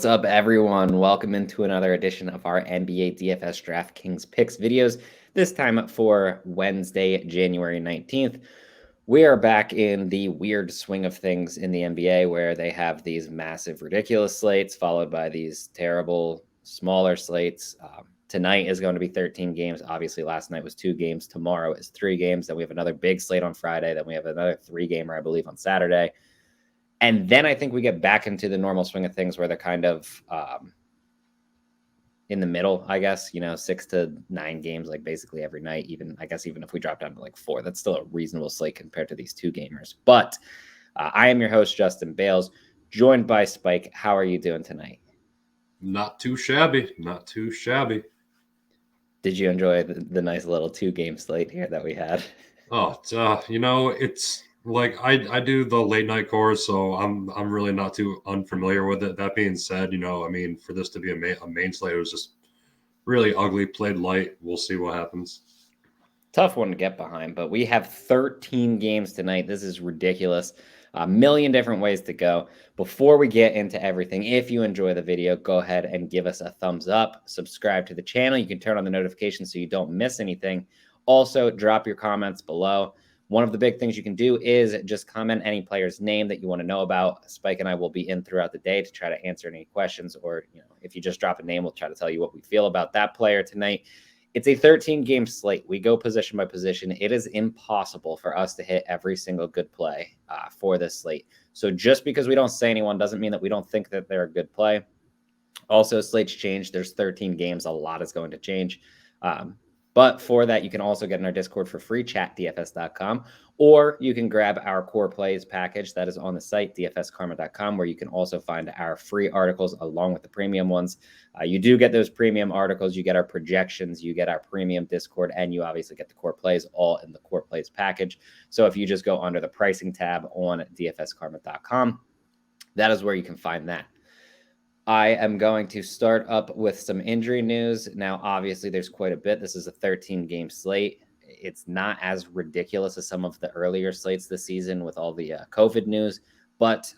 What's up, everyone? Welcome into another edition of our NBA DFS DraftKings Picks videos, this time for Wednesday, January 19th. We are back in the weird swing of things in the NBA where they have these massive, ridiculous slates followed by these terrible, smaller slates. Tonight is going to be 13 games. Obviously, last night was 2 games. Tomorrow is 3 games. Then we have another big slate on Friday. Then we have another 3-gamer, I believe, on Saturday. And then I think we get back into the normal swing of things where they're kind of in the middle, I guess, 6 to 9 games, like basically every night. Even if we drop down to like 4, that's still a reasonable slate compared to these 2 gamers. But I am your host, Justin Bales, joined by Spike. How are you doing tonight? Not too shabby. Not too shabby. Did you enjoy the nice little 2-game slate here that we had? Oh, it's like I do the late night course, so I'm really not too unfamiliar with it. That being said, for this to be a main slate, it was just really ugly. Played light. We'll see what happens. Tough one to get behind, but we have 13 games tonight. This is ridiculous. A million different ways to go. Before we get into everything, if you enjoy the video, go ahead and give us a thumbs up. Subscribe to the channel. You can turn on the notifications so you don't miss anything. Also, drop your comments below. One of the big things you can do is just comment any player's name that you want to know about. Spike and I will be in throughout the day to try to answer any questions, or if you just drop a name, we'll try to tell you what we feel about that player tonight. It's a 13-game slate. We go position by position. It is impossible for us to hit every single good play for this slate. So just because we don't say anyone doesn't mean that we don't think that they're a good play. Also, slates change. There's 13 games. A lot is going to change. But for that, you can also get in our Discord for free, chatdfs.com, or you can grab our core plays package that is on the site, dfskarma.com, where you can also find our free articles along with the premium ones. You do get those premium articles, you get our projections, you get our premium Discord, and you obviously get the core plays all in the core plays package. So if you just go under the pricing tab on dfskarma.com, that is where you can find that. I am going to start up with some injury news. Now, obviously, there's quite a bit. This is a 13-game slate. It's not as ridiculous as some of the earlier slates this season with all the COVID news, but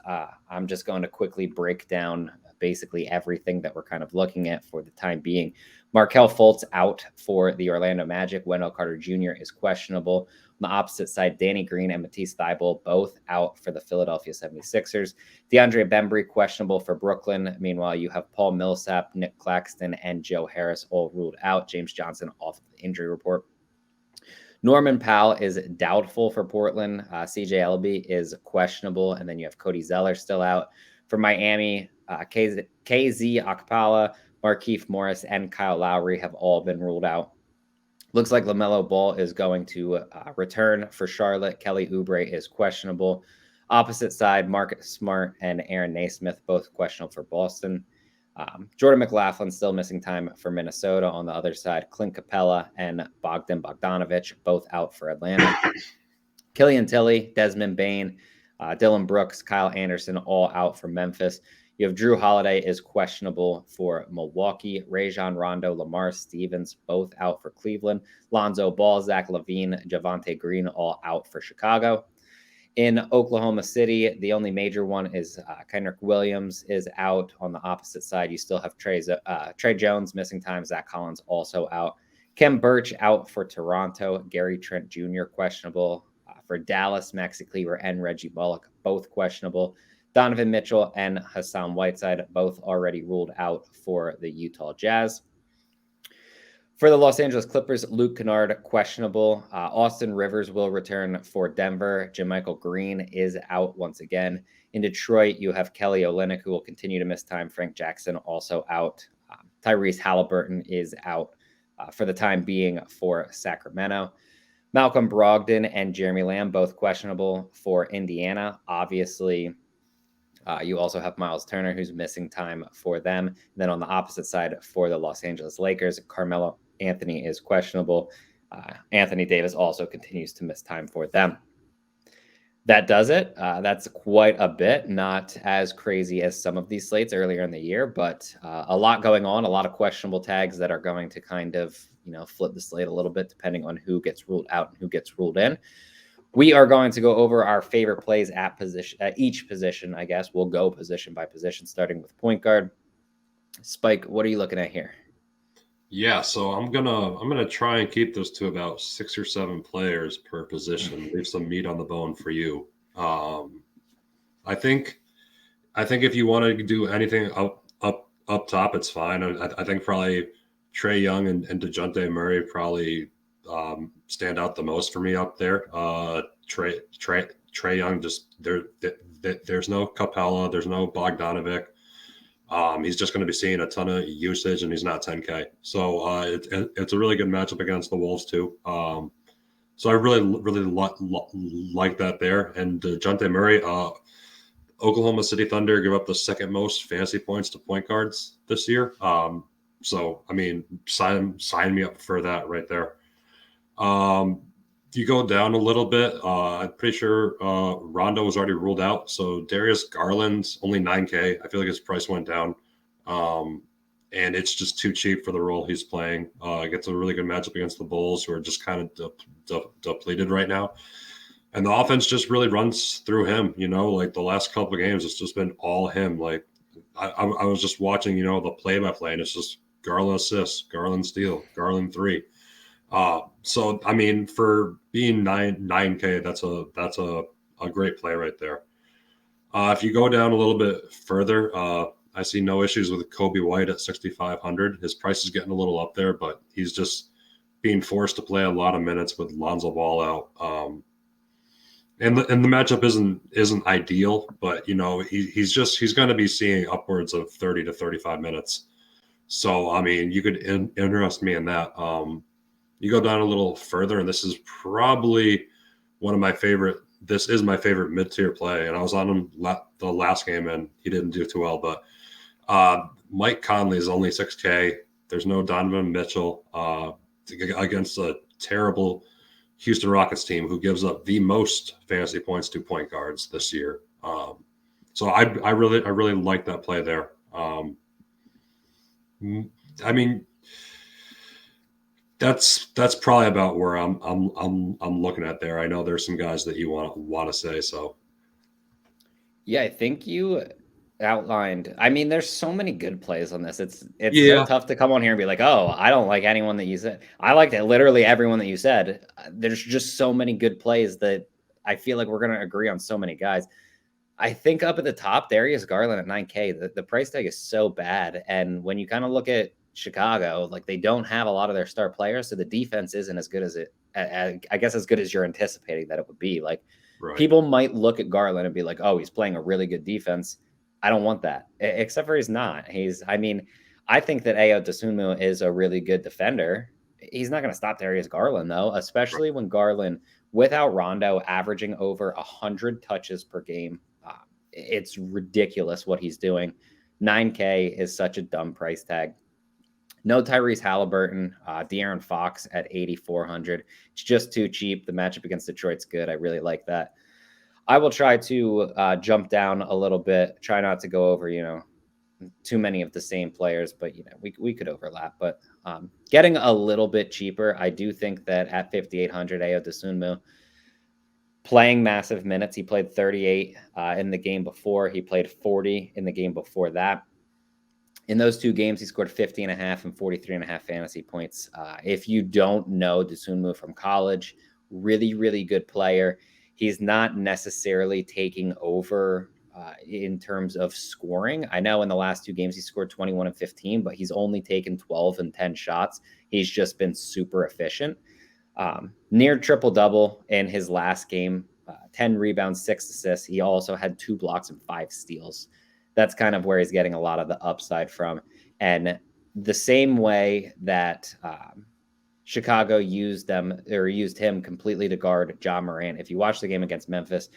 I'm just going to quickly break down basically everything that we're kind of looking at for the time being. Markelle Fultz out for the Orlando Magic. Wendell Carter Jr. is questionable. On the opposite side, Danny Green and Matisse Thybulle both out for the Philadelphia 76ers. DeAndre Bembry questionable for Brooklyn. Meanwhile, you have Paul Millsap, Nick Claxton, and Joe Harris all ruled out. James Johnson off of the injury report. Norman Powell is doubtful for Portland. CJ Elleby is questionable. And then you have Cody Zeller still out. For Miami, KZ Okpala, Markieff Morris, and Kyle Lowry have all been ruled out. Looks like LaMelo Ball is going to return for Charlotte. Kelly Oubre is questionable. Opposite side, Marcus Smart and Aaron Naismith, both questionable for Boston. Jordan McLaughlin still missing time for Minnesota. On the other side, Clint Capella and Bogdan Bogdanovic, both out for Atlanta. Killian Tilly, Desmond Bane, Dylan Brooks, Kyle Anderson, all out for Memphis. You have Drew Holiday is questionable for Milwaukee. Rajon Rondo, Lamar Stevens, both out for Cleveland. Lonzo Ball, Zach LaVine, Javonte Green, all out for Chicago. In Oklahoma City, the only major one is Kenrich Williams is out. On the opposite side, you still have Trey Jones missing time. Zach Collins also out. Kem Birch out for Toronto. Gary Trent Jr. questionable. For Dallas, Maxi Kleber and Reggie Bullock, both questionable. Donovan Mitchell and Hassan Whiteside, both already ruled out for the Utah Jazz. For the Los Angeles Clippers, Luke Kennard, questionable. Austin Rivers will return for Denver. JaMychal Green is out once again. In Detroit, you have Kelly Olynyk, who will continue to miss time. Frank Jackson also out. Tyrese Halliburton is out for the time being for Sacramento. Malcolm Brogdon and Jeremy Lamb, both questionable for Indiana. Obviously, you also have Miles Turner, who's missing time for them. And then on the opposite side for the Los Angeles Lakers, Carmelo Anthony is questionable. Anthony Davis also continues to miss time for them. That does it. That's quite a bit. Not as crazy as some of these slates earlier in the year, but a lot going on, a lot of questionable tags that are going to kind of, flip the slate a little bit depending on who gets ruled out and who gets ruled in. We are going to go over our favorite plays at each position, I guess. We'll go position by position, starting with point guard. Spike, what are you looking at here? Yeah, so I'm gonna try and keep this to about 6 or 7 players per position. Leave some meat on the bone for you. I think I think if you want to do anything up top, it's fine. I think probably Trey Young and DeJounte Murray probably stand out the most for me up there. Trey Young just there's no Capella, there's no Bogdanovic. He's just going to be seeing a ton of usage, and he's not 10K. So it's a really good matchup against the Wolves too. So I really like that there. And Jonte Murray, Oklahoma City Thunder give up the second most fantasy points to point guards this year. So I mean, sign me up for that right there. You go down a little bit. I'm pretty sure Rondo was already ruled out. So Darius Garland's only 9K. I feel like his price went down. And it's just too cheap for the role he's playing. Gets a really good matchup against the Bulls, who are just kind of depleted right now. And the offense just really runs through him. Like the last couple of games, it's just been all him. Like I was just watching, the play-by-play, and it's just Garland assists, Garland steal, Garland three. So I mean, for being 9K, that's a great play right there. If you go down a little bit further, I see no issues with Kobe White at 6,500. His price is getting a little up there, but he's just being forced to play a lot of minutes with Lonzo Ball out. And the matchup isn't ideal, but he's going to be seeing upwards of 30 to 35 minutes. So I mean, you could interest me in that. You go down a little further, and this is probably one of my favorite. This is my favorite mid-tier play, and I was on him the last game, and he didn't do too well. But Mike Conley is only 6K. There's no Donovan Mitchell against a terrible Houston Rockets team who gives up the most fantasy points to point guards this year. So I really like that play there. I mean, that's probably about where I'm looking at there. I know there's some guys that you want to say. So Yeah, I think you outlined. I mean, there's so many good plays on this. It's so yeah, tough to come on here and be like, oh, I don't like anyone that you said. I liked literally everyone that you said. There's just so many good plays that I feel like we're gonna agree on so many guys. I think up at the top, Darius Garland at 9K, the price tag is so bad. And when you kind of look at Chicago, like they don't have a lot of their star players, so the defense isn't as good as I guess as good as you're anticipating that it would be. Like right. people might look at Garland and be like, oh, he's playing a really good defense. I don't want that, except for he's not. I mean, I think that Ayo Dosunmu is a really good defender. He's not going to stop Darius Garland, though, especially when Garland, without Rondo, averaging over 100 touches per game. It's ridiculous what he's doing. 9K is such a dumb price tag. No Tyrese Halliburton, De'Aaron Fox at 8,400. It's just too cheap. The matchup against Detroit's good. I really like that. I will try to jump down a little bit. Try not to go over, too many of the same players, but we could overlap. But getting a little bit cheaper, I do think that at 5,800, Ayo Dosunmu playing massive minutes. He played 38 in the game before. He played 40 in the game before that. In those two games, he scored 50 and a half and 43 and a half fantasy points. If you don't know Dosunmu from college, really, really good player. He's not necessarily taking over in terms of scoring. I know in the last two games, he scored 21 and 15, but he's only taken 12 and 10 shots. He's just been super efficient. Near triple-double in his last game, 10 rebounds, 6 assists. He also had 2 blocks and 5 steals. That's kind of where he's getting a lot of the upside from. And the same way that Chicago used him completely to guard Ja Morant. If you watch the game against Memphis,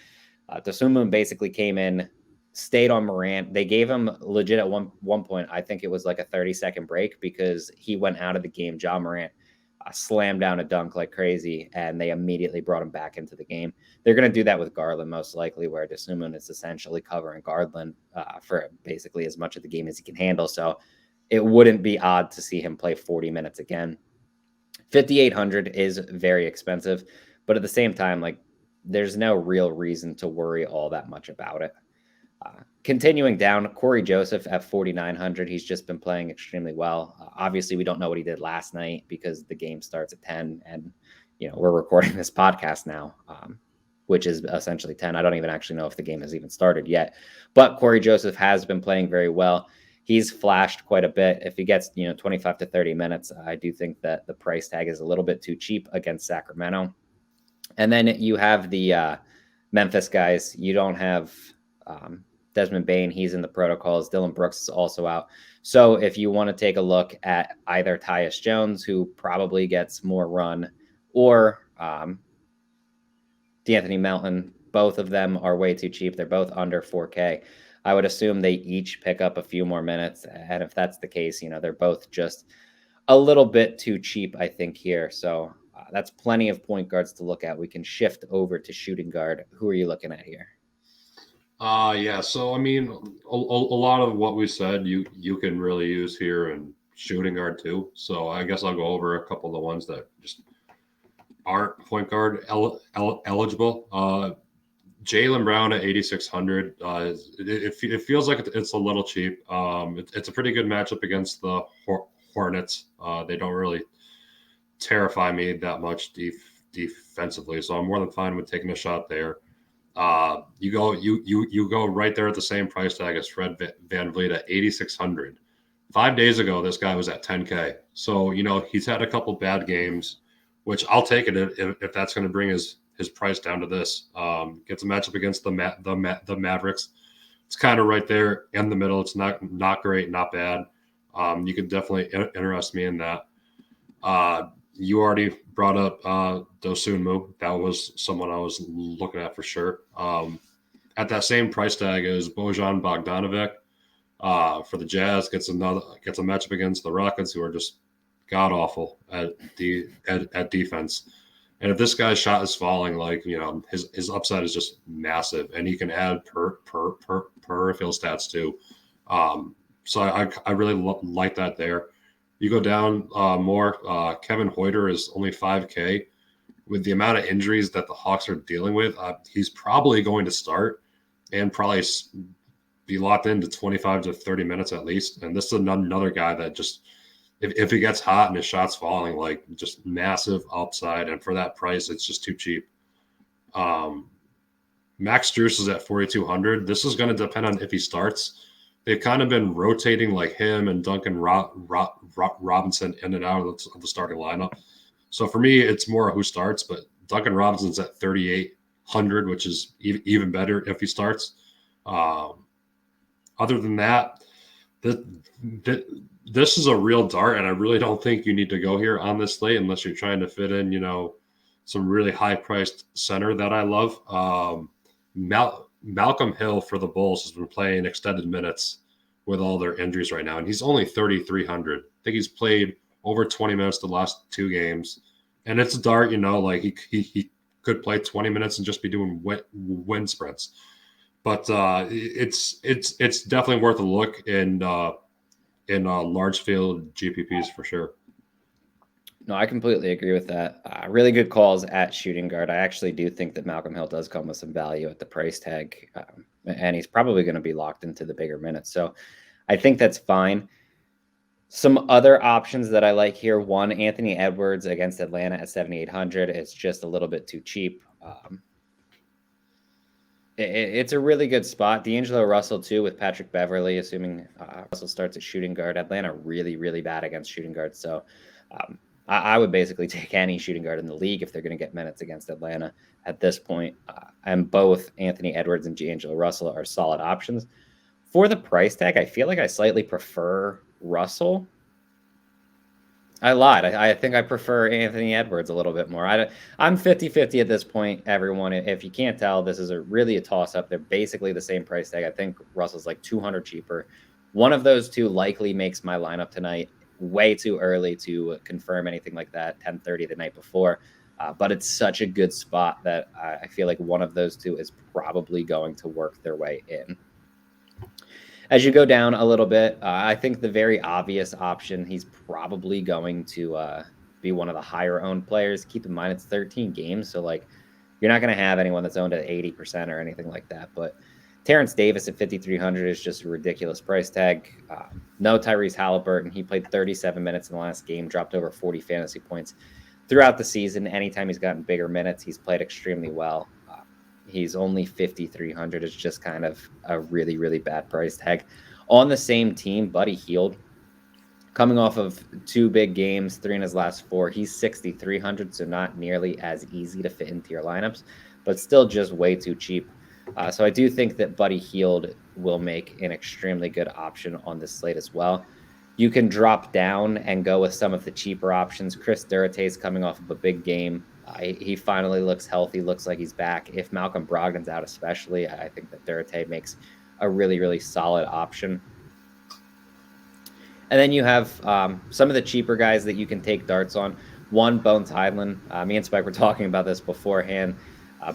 Dosunmu basically came in, stayed on Morant. They gave him legit at one point, I think it was like a 30-second break because he went out of the game. Ja Morant slammed down a dunk like crazy, and they immediately brought him back into the game. They're going to do that with Garland most likely, where Dosunmu is essentially covering Garland for basically as much of the game as he can handle. So it wouldn't be odd to see him play 40 minutes again. 5,800 is very expensive, but at the same time, like there's no real reason to worry all that much about it. Continuing down, Cory Joseph at 4,900. He's just been playing extremely well. Obviously, we don't know what he did last night because the game starts at 10, and we're recording this podcast now, which is essentially 10. I don't even actually know if the game has even started yet. But Cory Joseph has been playing very well. He's flashed quite a bit. If he gets 25 to 30 minutes, I do think that the price tag is a little bit too cheap against Sacramento. And then you have the Memphis guys. You don't have Desmond Bane, he's in the protocols. Dillon Brooks is also out. So if you want to take a look at either Tyus Jones, who probably gets more run, or De'Anthony Melton, both of them are way too cheap. They're both under 4K. I would assume they each pick up a few more minutes. And if that's the case, they're both just a little bit too cheap, I think, here. So that's plenty of point guards to look at. We can shift over to shooting guard. Who are you looking at here? Yeah. So, I mean, a lot of what we said, you can really use here in shooting guard too. So I guess I'll go over a couple of the ones that just aren't point guard eligible. Jaylen Brown at 8,600. It feels like it's a little cheap. It's a pretty good matchup against the Hornets. They don't really terrify me that much defensively, so I'm more than fine with taking a shot there. You go right there at the same price tag as Fred VanVleet at 8,600. 5 days ago, this guy was at 10K. So he's had a couple bad games, which I'll take it if that's going to bring his price down to this. Gets a matchup against the Mavericks. It's kind of right there in the middle. It's not great, not bad. You could definitely interest me in that. You already brought up Dosunmu. That was someone I was looking at for sure. At that same price tag as Bojan Bogdanovic for the Jazz, gets a matchup against the Rockets, who are just god awful at defense. And if this guy's shot is falling, his upside is just massive, and he can add peripheral stats too. So I really like that there. You go down more. Kevin Hoyter is only 5K. With the amount of injuries that the Hawks are dealing with, he's probably going to start and probably be locked into 25 to 30 minutes at least. And this is another guy that just, if he gets hot and his shot's falling, just massive upside. And for that price, it's just too cheap. Max Strus is at 4,200. This is going to depend on if he starts. They've kind of been rotating him and Duncan Robinson in and out of the starting lineup. So for me, it's more who starts, but Duncan Robinson's at 3,800, which is even better if he starts. Other than that, this is a real dart, and I really don't think you need to go here on this slate unless you're trying to fit in, some really high-priced center that I love. Malcolm Hill for the Bulls has been playing extended minutes with all their injuries right now, and he's only 3,300. I think he's played over 20 minutes the last 2 games, and it's a dart. He could play 20 minutes and just be doing wind sprints. But it's definitely worth a look in large field GPPs for sure. No, I completely agree with that. Really good calls at shooting guard. I actually do think that Malcolm Hill does come with some value at the price tag, and he's probably going to be locked into the bigger minutes. So I think that's fine. Some other options that I like here. One, Anthony Edwards against Atlanta at 7,800. It's just a little bit too cheap. It's a really good spot. D'Angelo Russell, too, with Patrick Beverley, assuming Russell starts at shooting guard. Atlanta really, really bad against shooting guards. So I would basically take any shooting guard in the league if they're going to get minutes against Atlanta at this point. And both Anthony Edwards and D'Angelo Russell are solid options. For the price tag, I feel like I slightly prefer Russell. I lied. I think I prefer Anthony Edwards a little bit more. I'm 50-50 at this point, everyone. If you can't tell, this is really a toss-up. They're basically the same price tag. I think Russell's like 200 cheaper. One of those two likely makes my lineup tonight. Way too early to confirm anything like that, 10:30 the night before. But it's such a good spot that I feel like one of those two is probably going to work their way in. As you go down a little bit, I think the very obvious option, he's probably going to be one of the higher owned players. Keep in mind, it's 13 games. So you're not going to have anyone that's owned at 80% or anything like that. But Terrence Davis at 5,300 is just a ridiculous price tag. No Tyrese Halliburton. He played 37 minutes in the last game, dropped over 40 fantasy points throughout the season. Anytime he's gotten bigger minutes, he's played extremely well. He's only 5,300. It's just kind of a really, really bad price tag. On the same team, Buddy Hield, coming off of 2 big games, 3 in his last 4, he's 6,300, so not nearly as easy to fit into your lineups, but still just way too cheap. So I do think that Buddy Hield will make an extremely good option on this slate as well. You can drop down and go with some of the cheaper options. Chris Duarte is coming off of a big game. He finally looks healthy, looks like he's back. If Malcolm Brogdon's out especially, I think that Duarte makes a really, really solid option. And then you have some of the cheaper guys that you can take darts on. One, Bones Highland. Me and Spike were talking about this beforehand.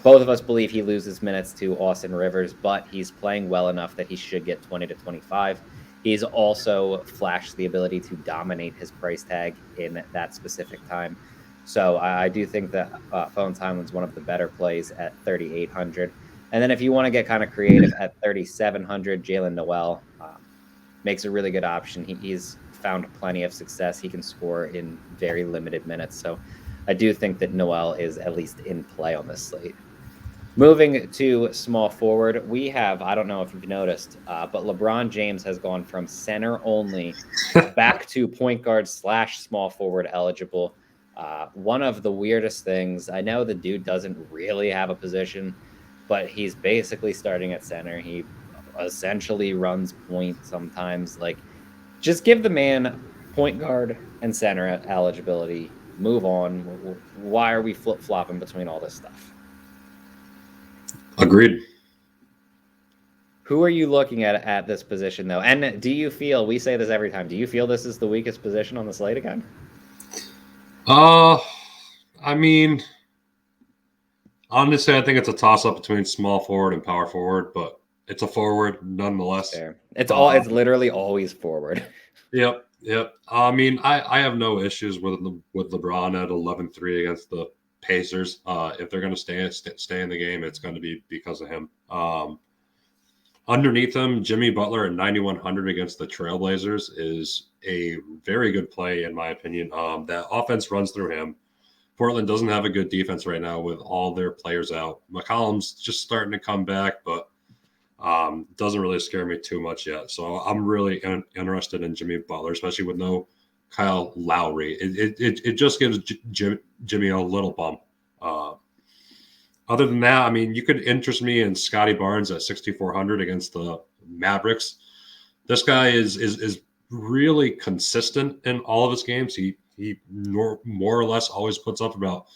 Both of us believe he loses minutes to Austin Rivers, but he's playing well enough that he should get 20 to 25. He's also flashed the ability to dominate his price tag in that specific time. So I do think that Bones Highland's one of the better plays at 3,800. And then if you want to get kind of creative at 3,700, Jaylen Noel makes a really good option. He's found plenty of success. He can score in very limited minutes. So I do think that Noel is at least in play on this slate. Moving to small forward, we have, I don't know if you've noticed, but LeBron James has gone from center only back to point guard / small forward eligible. One of the weirdest things, I know the dude doesn't really have a position, but he's basically starting at center. He essentially runs point sometimes. Like, just give the man point guard and center eligibility. Move on. Why are we flip-flopping between all this stuff? Agreed. Who are you looking at this position, though? And do you feel, we say this every time, do you feel this is the weakest position on the slate again? I mean, honestly, I think it's a toss-up between small forward and power forward, but it's a forward nonetheless. Fair. It's literally always forward. Yep. I mean, I have no issues with LeBron at 11-3 against the Pacers. If they're going to stay in the game, it's going to be because of him. Underneath him, Jimmy Butler at 9,100 against the Trailblazers is a very good play, in my opinion. That offense runs through him. Portland doesn't have a good defense right now with all their players out. McCollum's just starting to come back, but doesn't really scare me too much yet. So I'm really interested in Jimmy Butler, especially with no Kyle Lowry. It just gives Jimmy a little bump. Other than that, I mean, you could interest me in Scotty Barnes at 6,400 against the Mavericks. This guy is really consistent in all of his games. He more or less always puts up about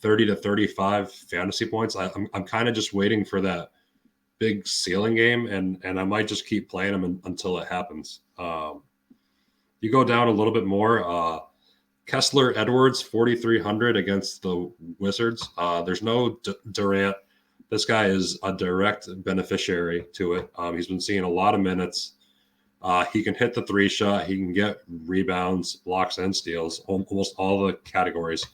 30 to 35 fantasy points. I'm kind of just waiting for that big ceiling game, and I might just keep playing him until it happens. You go down a little bit more. Kessler Edwards, 4,300 against the Wizards. There's no Durant. This guy is a direct beneficiary to it. He's been seeing a lot of minutes. He can hit the 3-shot. He can get rebounds, blocks, and steals, almost all the categories.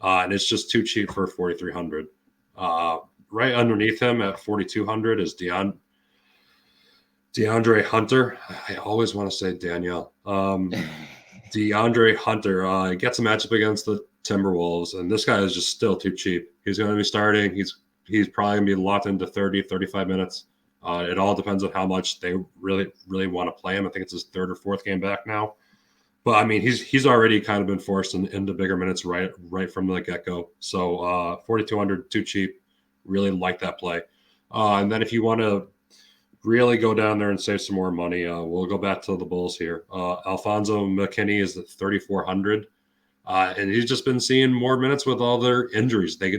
And it's just too cheap for 4,300. Right underneath him at 4,200 is Deandre Hunter. I always want to say Danielle. Deandre Hunter gets a matchup against the Timberwolves, and this guy is just still too cheap. He's going to be starting. He's probably going to be locked into 30, 35 minutes. It all depends on how much they really, really want to play him. I think it's his 3rd or 4th game back now. But, I mean, he's already kind of been forced into bigger minutes right from the get-go. So 4,200, too cheap. Really like that play. And then if you want to really go down there and save some more money, we'll go back to the Bulls here. Alfonso McKinney is at 3,400. And he's just been seeing more minutes with all their injuries. They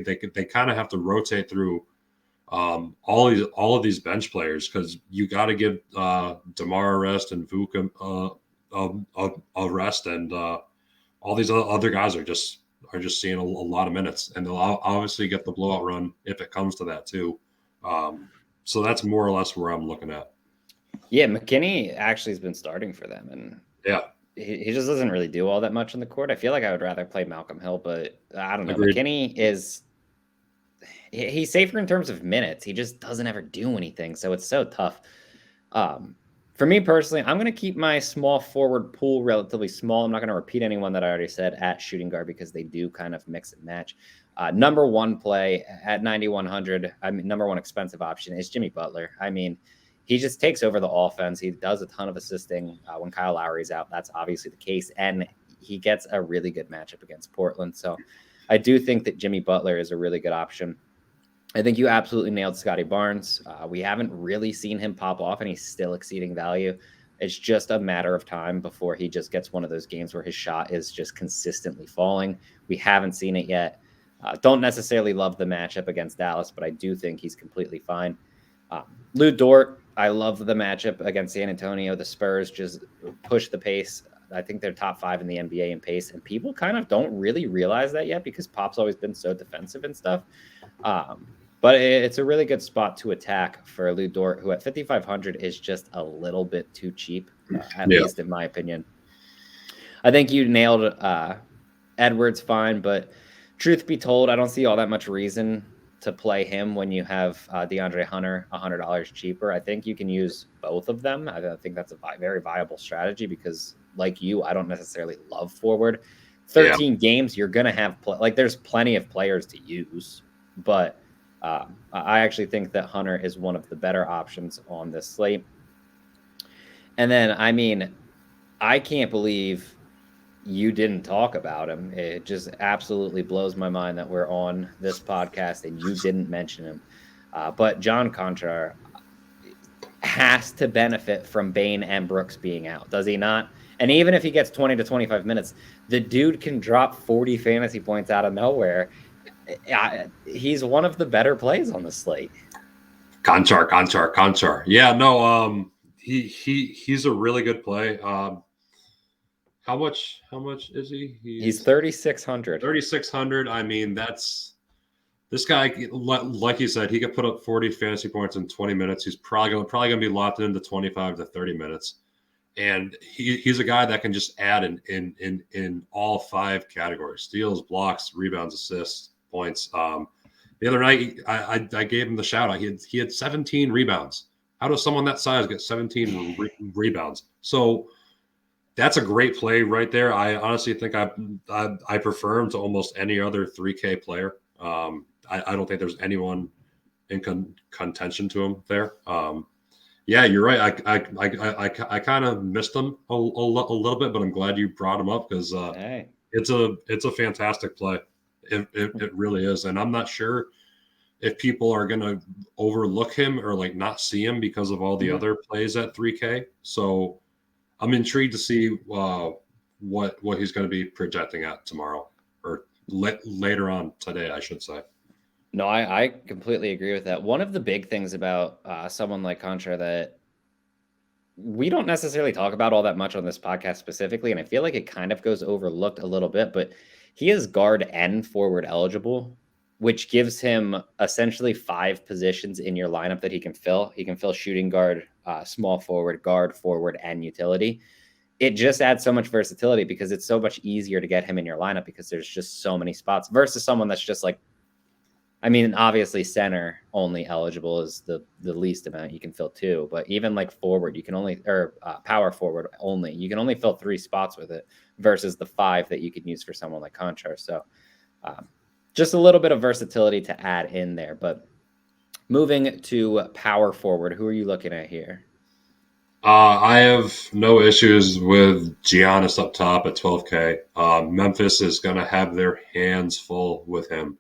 kind of have to rotate through all of these bench players because you got to give DeMar a rest and Vuk a rest, and all these other guys are just seeing a lot of minutes, and they'll obviously get the blowout run if it comes to that too. So that's more or less where I'm looking at. Yeah, McKinney actually has been starting for them, and yeah, he just doesn't really do all that much on the court. I feel like I would rather play Malcolm Hill, but I don't know. Agreed. McKinney he's safer in terms of minutes. He just doesn't ever do anything. So it's so tough. For me personally, I'm going to keep my small forward pool relatively small. I'm not going to repeat anyone that I already said at shooting guard because they do kind of mix and match. Number one play at 9,100, number one expensive option is Jimmy Butler. I mean, he just takes over the offense. He does a ton of assisting when Kyle Lowry's out. That's obviously the case. And he gets a really good matchup against Portland. So I do think that Jimmy Butler is a really good option. I think you absolutely nailed Scotty Barnes. We haven't really seen him pop off, and he's still exceeding value. It's just a matter of time before he just gets one of those games where his shot is just consistently falling. We haven't seen it yet. Don't necessarily love the matchup against Dallas, but I do think he's completely fine. Lou Dort, I love the matchup against San Antonio. The Spurs just push the pace. I think they're top 5 in the NBA in pace, and people kind of don't really realize that yet because Pop's always been so defensive and stuff. But it's a really good spot to attack for Lou Dort, who at 5,500 is just a little bit too cheap, at least in my opinion. I think you nailed Edwards fine, but truth be told, I don't see all that much reason to play him when you have DeAndre Hunter $100 cheaper. I think you can use both of them. I think that's a very viable strategy because, like you, I don't necessarily love forward. 13 games, you're going to have there's plenty of players to use, but I actually think that Hunter is one of the better options on this slate. And then, I mean, I can't believe you didn't talk about him. It just absolutely blows my mind that we're on this podcast and you didn't mention him. But John Conchar has to benefit from Bane and Brooks being out, does he not? And even if he gets 20 to 25 minutes, the dude can drop 40 fantasy points out of nowhere. He's one of the better plays on the slate. Conchar. Yeah, no, he's a really good play. How much is he? He's 3,600. 3,600. I mean, this guy, like you said, he could put up 40 fantasy points in 20 minutes. He's probably gonna be locked into 25 to 30 minutes. And he's a guy that can just add in all 5 categories: steals, blocks, rebounds, assists, points. The other night, I gave him the shout out. He had 17 rebounds. How does someone that size get 17 rebounds? So that's a great play right there. I honestly think I prefer him to almost any other 3K player. I don't think there's anyone in contention to him there. Yeah, you're right. I kind of missed him a little bit, but I'm glad you brought him up because it's a fantastic play. It really is, and I'm not sure if people are going to overlook him or not see him because of all the other plays at 3K. So I'm intrigued to see what he's going to be projecting at tomorrow or later on today, I should say. No, I completely agree with that. One of the big things about someone like Contra that we don't necessarily talk about all that much on this podcast specifically, and I feel like it kind of goes overlooked a little bit, but he is guard and forward eligible, which gives him essentially 5 positions in your lineup that he can fill. He can fill shooting guard, small forward, guard, forward, and utility. It just adds so much versatility because it's so much easier to get him in your lineup because there's just so many spots versus someone that's just obviously center only eligible is the least amount you can fill 2, but even forward, you can only, power forward only, you can only fill 3 spots with it versus the 5 that you could use for someone like Conchar. So just a little bit of versatility to add in there. But moving to power forward, who are you looking at here? I have no issues with Giannis up top at 12K. Memphis is going to have their hands full with him.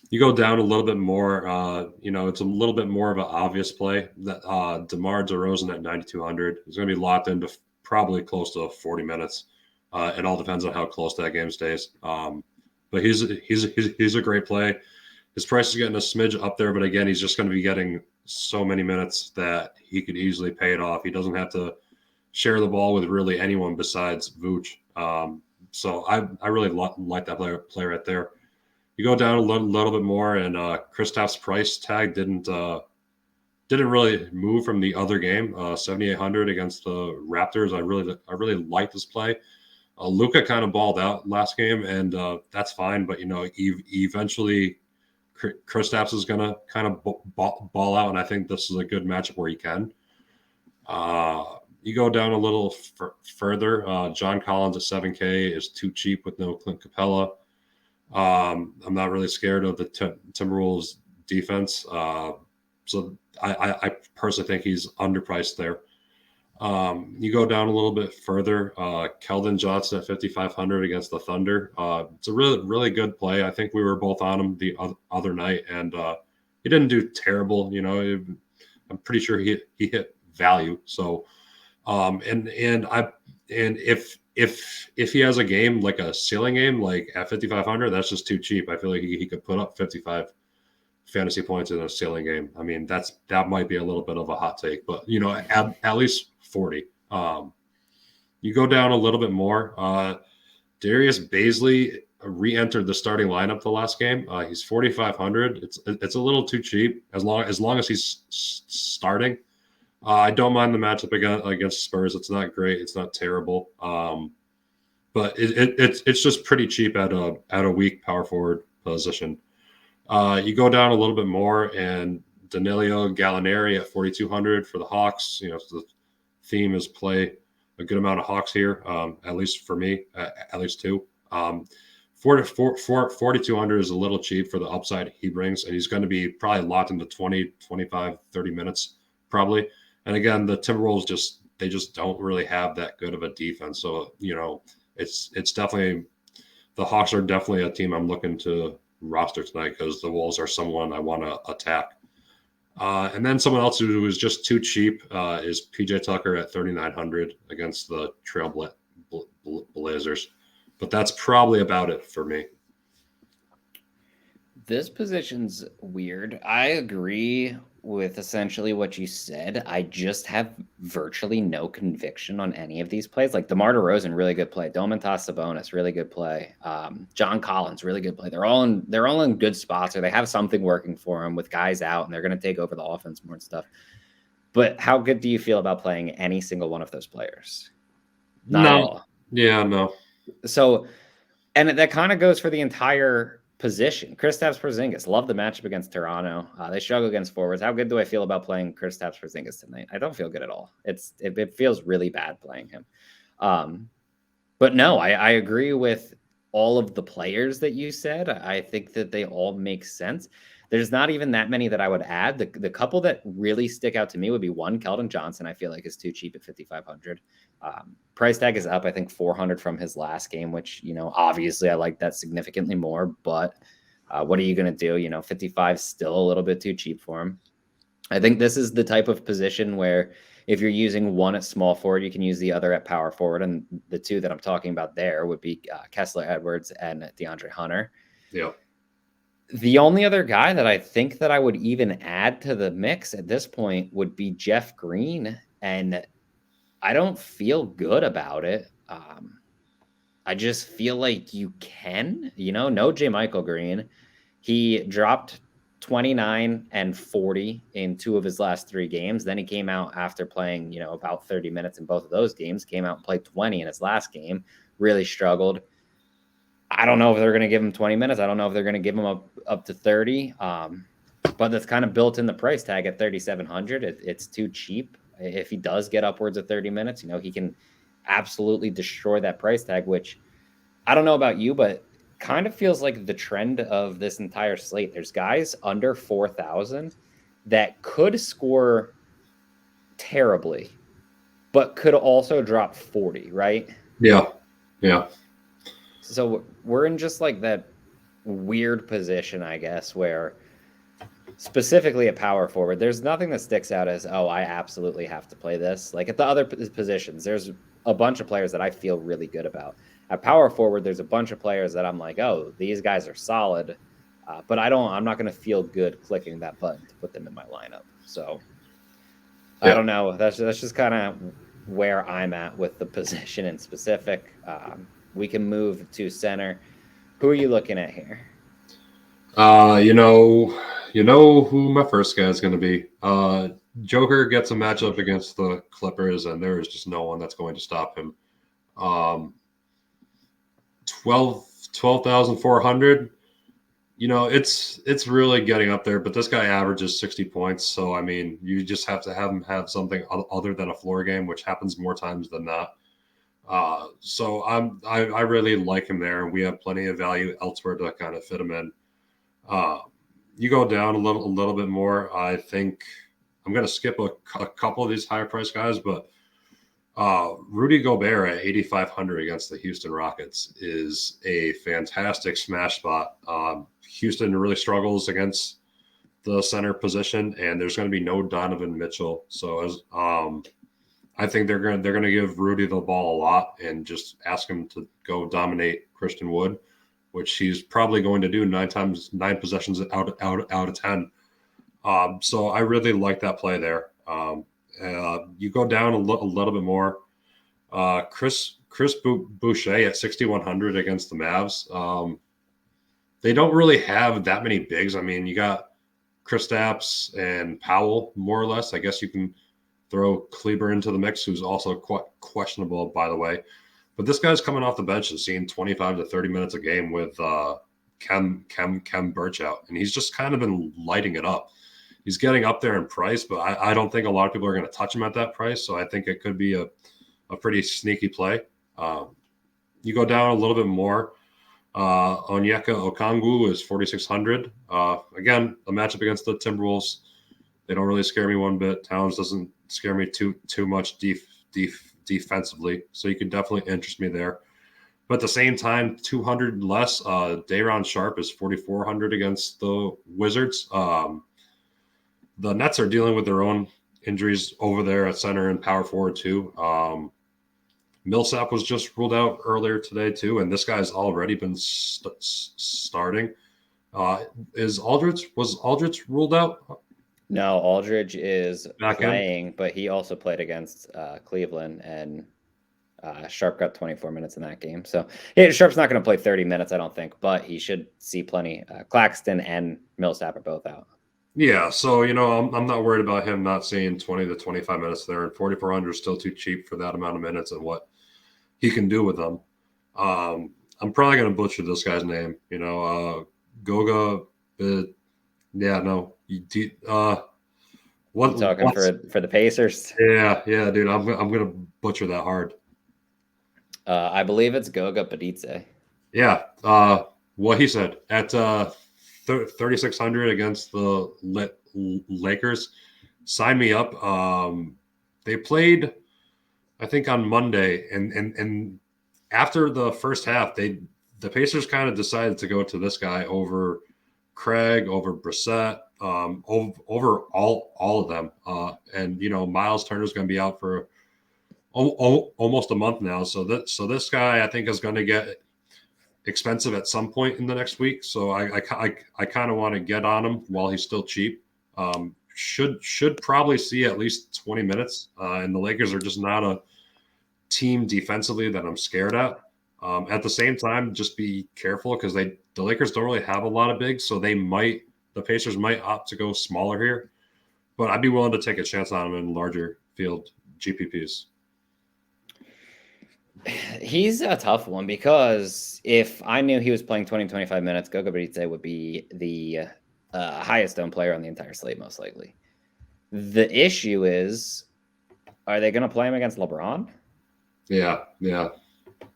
You go down a little bit more, it's a little bit more of an obvious play that DeMar DeRozan at 9,200 is going to be locked into probably close to 40 minutes. It all depends on how close that game stays. But he's a great play. His price is getting a smidge up there, but again, he's just going to be getting so many minutes that he could easily pay it off. He doesn't have to share the ball with really anyone besides Vooch. So I really like that play right there. You go down a little bit more, and Kristaps' price tag didn't really move from the other game. 7,800 against the Raptors. I really like this play. Luka kind of balled out last game, and that's fine. But eventually, Kristaps is gonna kind of ball out, and I think this is a good matchup where he can. You go down a little further. John Collins at 7K is too cheap with no Clint Capella. I'm not really scared of the Timberwolves defense. So I personally think he's underpriced there. You go down a little bit further. Kelden Johnson at 5,500 against the Thunder. It's a really, really good play. I think we were both on him the other night, and he didn't do terrible. I'm pretty sure he hit value. So, and if he has a game like a ceiling game, like at 5,500, that's just too cheap. I feel like he could put up 55 fantasy points in a ceiling game. I mean, that might be a little bit of a hot take, but at least 40. You go down a little bit more. Darius Baisley re-entered the starting lineup the last game. He's 4,500. It's a little too cheap as long as he's starting. I don't mind the matchup against Spurs. It's not great. It's not terrible. But it's just pretty cheap at a weak power forward position. You go down a little bit more, and Danilo Gallinari at 4,200 for the Hawks. The theme is play a good amount of Hawks here, at least for me, at least two. 4,200 is a little cheap for the upside he brings, and he's going to be probably locked into 20, 25, 30 minutes probably. And again, the Timberwolves just don't really have that good of a defense. So, it's definitely the Hawks are definitely a team I'm looking to roster tonight because the Wolves are someone I want to attack. And then someone else who was just too cheap is PJ Tucker at 3,900 against the Trail Blazers. But that's probably about it for me. This position's weird. I agree with essentially what you said. I just have virtually no conviction on any of these plays. Like DeMar DeRozan, really good play. Domantas Sabonis, really good play. John Collins, really good play. They're all in good spots, or they have something working for them with guys out, and they're going to take over the offense more and stuff. But how good do you feel about playing any single one of those players? Not at all. Yeah, no. So, and that kind of goes for the entire position. Kristaps Porzingis, love the matchup against Toronto. They struggle against forwards. How good do I feel about playing Kristaps Porzingis tonight? I don't feel good at all. It feels really bad playing him. But no, I agree with all of the players that you said. I think that they all make sense. There's not even that many that I would add. The couple that really stick out to me would be one, Calden Johnson. I feel like is too cheap at 5,500. Price tag is up, I think 400 from his last game, which, obviously I like that significantly more, but what are you going to do? 55 still a little bit too cheap for him. I think this is the type of position where if you're using one at small forward, you can use the other at power forward. And the two that I'm talking about there would be Kessler Edwards and DeAndre Hunter. Yeah. The only other guy that I think that I would even add to the mix at this point would be Jeff Green. And I don't feel good about it. I just feel like you can, no J. Michael Green. He dropped 29 and 40 in two of his last three games. Then he came out after playing, about 30 minutes in both of those games, came out and played 20 in his last game, really struggled. I don't know if they're going to give him 20 minutes. I don't know if they're going to give him up to 30. But that's kind of built in the price tag at 3,700. It's too cheap. If he does get upwards of 30 minutes, he can absolutely destroy that price tag, which I don't know about you, but kind of feels like the trend of this entire slate. There's guys under 4,000 that could score terribly, but could also drop 40, right? Yeah. Yeah. So we're in just like that weird position, I guess, where specifically at power forward, there's nothing that sticks out as, I absolutely have to play this. Like at the other positions, there's a bunch of players that I feel really good about. At power forward, there's a bunch of players that I'm like, these guys are solid, but I'm not going to feel good clicking that button to put them in my lineup. So yeah. I don't know. That's just kind of where I'm at with the position in specific. We can move to center. Who are you looking at here? You know who my first guy is going to be. Joker gets a matchup against the Clippers, and there is just no one that's going to stop him. 12,400. It's really getting up there, but this guy averages 60 points. So, I mean, you just have to have him have something other than a floor game, which happens more times than not. So I really like him there. We have plenty of value elsewhere to kind of fit him in. You go down a little bit more. I think I'm going to skip a couple of these higher price guys, but Rudy Gobert at 8,500 against the Houston Rockets is a fantastic smash spot. Houston really struggles against the center position, and there's going to be no Donovan Mitchell. So I think they're going to give Rudy the ball a lot and just ask him to go dominate Christian Wood, which he's probably going to do 9 possessions out of 10. So I really like that play there. You go down a little bit more. Chris Boucher at 6,100 against the Mavs. They don't really have that many bigs. I mean, you got Kristaps and Powell, more or less. I guess you can throw Kleber into the mix, who's also quite questionable, by the way. But this guy's coming off the bench and seeing 25 to 30 minutes a game with Kem Birch out, and he's just kind of been lighting it up. He's getting up there in price, but I don't think a lot of people are going to touch him at that price. So I think it could be a pretty sneaky play. You go down a little bit more. Onyeka Okongwu is 4,600. Again, a matchup against the Timberwolves. They don't really scare me one bit. Towns doesn't scare me too much defensively. So you can definitely interest me there. But at the same time, 200 less. Day'Ron Sharpe is 4,400 against the Wizards. The Nets are dealing with their own injuries over there at center and power forward too. Millsap was just ruled out earlier today too, and this guy's already been starting. Was Aldridge ruled out? No, Aldridge is Back playing, but he also played against Cleveland, and Sharpe got 24 minutes in that game. So Sharpe's not going to play 30 minutes, I don't think, but he should see plenty. Claxton and Millsap are both out. Yeah, so I'm not worried about him not seeing 20 to 25 minutes there, and 4,400 is still too cheap for that amount of minutes and what he can do with them. I'm probably going to butcher this guy's name. Goga. Yeah, no. What talking for the Pacers? Yeah, dude. I'm going to butcher that hard. I believe it's Goga Bitadze. Yeah. What he said at 3,600 against the Lakers. Sign me up. They played, I think, on Monday, and after the first half, the Pacers kind of decided to go to this guy over Craig, over Brissett, over all of them. And Miles Turner's going to be out for almost a month now. So this guy, I think, is going to get expensive at some point in the next week. So I kind of want to get on him while he's still cheap. Should probably see at least 20 minutes. And the Lakers are just not a team defensively that I'm scared at. At the same time, just be careful because the Lakers don't really have a lot of bigs. So the Pacers might opt to go smaller here. But I'd be willing to take a chance on him in larger field GPPs. He's a tough one because if I knew he was playing 20, 25 minutes, Goga Bitadze would be the highest owned player on the entire slate, most likely. The issue is, are they going to play him against LeBron? Yeah.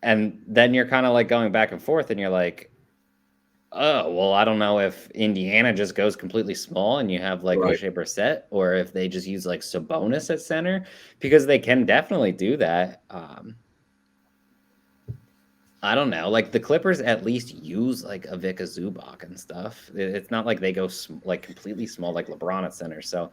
And then you're kind of like going back and forth, and you're like, oh, well, I don't know if Indiana just goes completely small and you have like O'Shea Brissett, or if they just use like Sabonis at center, because they can definitely do that. I don't know. Like the Clippers at least use like a Ivica Zubac and stuff. It's not like they go like completely small like LeBron at center. So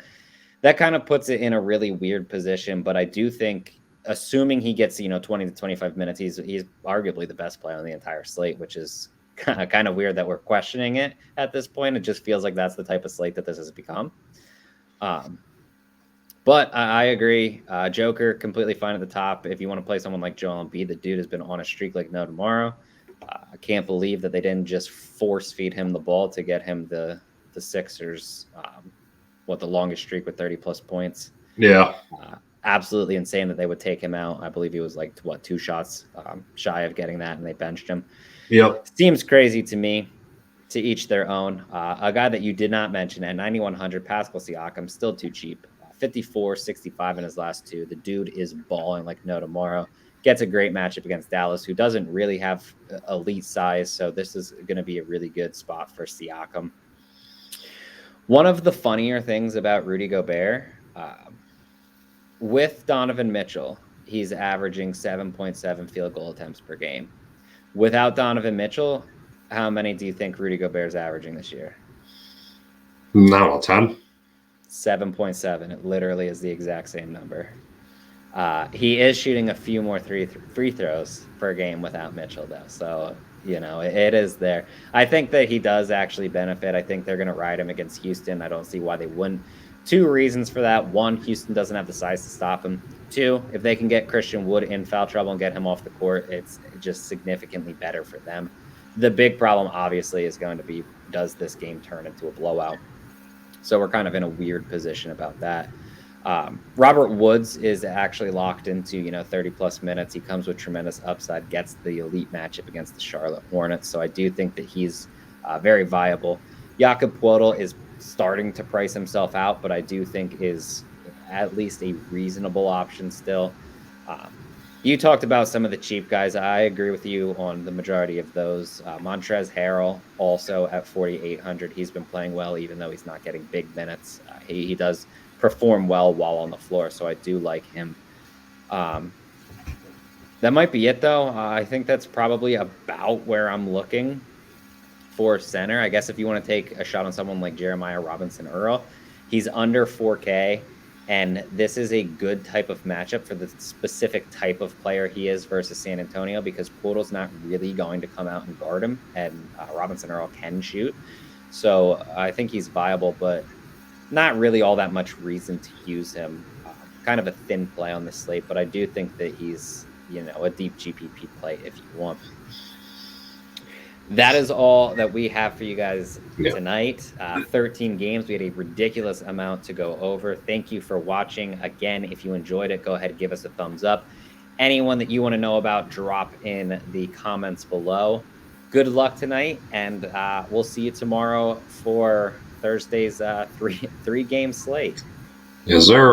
that kind of puts it in a really weird position. But I do think, assuming he gets 20 to 25 minutes, he's arguably the best player on the entire slate, which is kind of weird that we're questioning it at this point. It just feels like that's the type of slate that this has become. But I agree. Joker, completely fine at the top. If you want to play someone like Joel Embiid, the dude has been on a streak like no tomorrow. I can't believe that they didn't just force feed him the ball to get him the Sixers, the longest streak with 30-plus points. Yeah. absolutely insane that they would take him out. I believe he was like, what, 2 shots shy of getting that, and they benched him. Yep. Seems crazy to me. To each their own. A guy that you did not mention at 9,100, Pascal Siakam, still too cheap. 54, 65 in his last 2. The dude is balling like no tomorrow. Gets a great matchup against Dallas, who doesn't really have elite size. So this is going to be a really good spot for Siakam. One of the funnier things about Rudy Gobert, with Donovan Mitchell, he's averaging 7.7 field goal attempts per game. Without Donovan Mitchell, how many do you think Rudy Gobert's averaging this year? Now 10. 7.7. It literally is the exact same number. He is shooting a few more free throws per game without Mitchell, though. So, it is there. I think that he does actually benefit. I think they're going to ride him against Houston. I don't see why they wouldn't. 2 reasons for that. 1, Houston doesn't have the size to stop him. 2, if they can get Christian Wood in foul trouble and get him off the court, it's just significantly better for them. The big problem, obviously, is going to be, does this game turn into a blowout? So we're kind of in a weird position about that. Robert Woods is actually locked into, 30-plus minutes. He comes with tremendous upside, gets the elite matchup against the Charlotte Hornets. So I do think that he's very viable. Jakob Poeltl is starting to price himself out, but I do think is at least a reasonable option still. You talked about some of the cheap guys. I agree with you on the majority of those. Montrezl Harrell also at 4,800. He's been playing well, even though he's not getting big minutes. He does perform well while on the floor, so I do like him. That might be it, though. I think that's probably about where I'm looking for center. I guess if you want to take a shot on someone like Jeremiah Robinson Earl, he's under 4K. And this is a good type of matchup for the specific type of player he is versus San Antonio, because Poeltl's not really going to come out and guard him, and Robinson Earl can shoot. So I think he's viable, but not really all that much reason to use him. Kind of a thin play on the slate, but I do think that he's, a deep GPP play if you want. That is all that we have for you guys tonight. 13 games. We had a ridiculous amount to go over. Thank you for watching. Again, if you enjoyed it, go ahead and give us a thumbs up. Anyone that you want to know about, drop in the comments below. Good luck tonight, and we'll see you tomorrow for Thursday's three-game slate. Yes, sir.